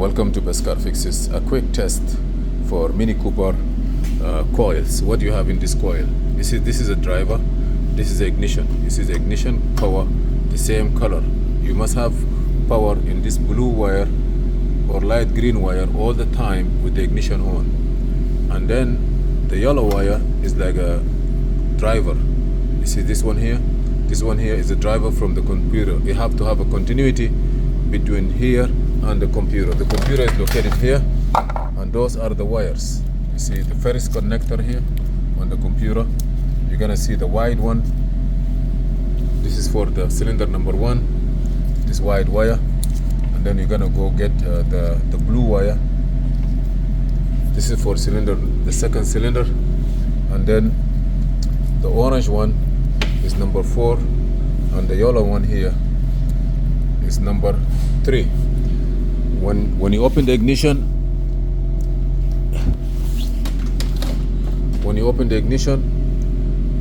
Welcome to Best Car Fixes. A quick test for Mini Cooper coils. What do you have in this coil? You see, this is a driver, this is the ignition. You see the ignition, power, the same color. You must have power in this blue wire or light green wire all the time with the ignition on. And then the yellow wire is like a driver. You see this one here? This one here is a driver from the computer. You have to have a continuity between here and the computer. The computer is located here, and those are the wires. You see the first connector here on the computer. You're gonna see the wide one. This is for the cylinder number 1, this wide wire. And then you're gonna go get the blue wire. This is for cylinder, the second cylinder. And then the orange one is number 4, and the yellow one here is number 3. When you open the ignition,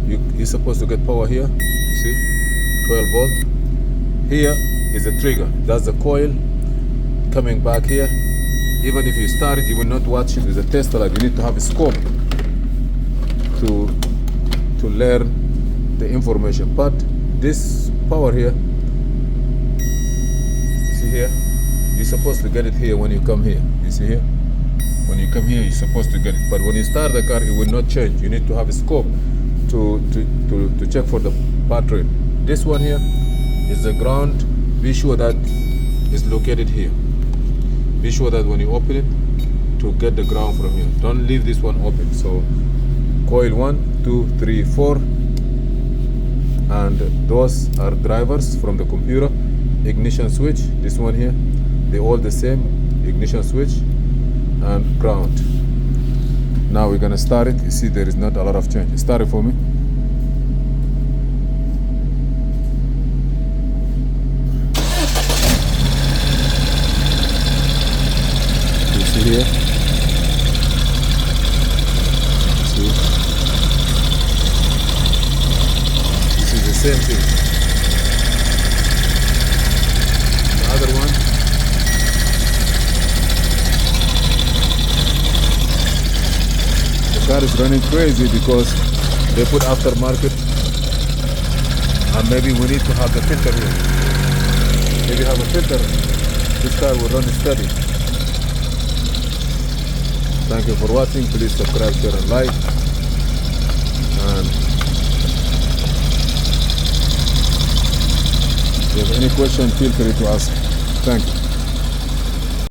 you're supposed to get power here. You see, 12 volt. Here is the trigger. That's the coil coming back here. Even if you start it, you will not watch it with a tester light. You need to have a scope to learn the information. But this power here, see here, you're supposed to get it here when you come here. You see here? When you come here, you're supposed to get it. But when you start the car, it will not change. You need to have a scope to check for the battery. This one here is the ground. Be sure that it's located here. Be sure that when you open it, to get the ground from here. Don't leave this one open. So coil 1, 2, 3, 4. And those are drivers from the computer. Ignition switch, this one here, they all the same. Ignition switch and ground. Now we're gonna start it. You see there is not a lot of change. Start it for me. You see here? See? This is the same thing. Other one, the car is running crazy because they put aftermarket, and maybe we need to have the filter here. If you have a filter, this car will run steady. Thank you for watching. Please subscribe, share and like. And if you have any question, feel free to ask. Thank you.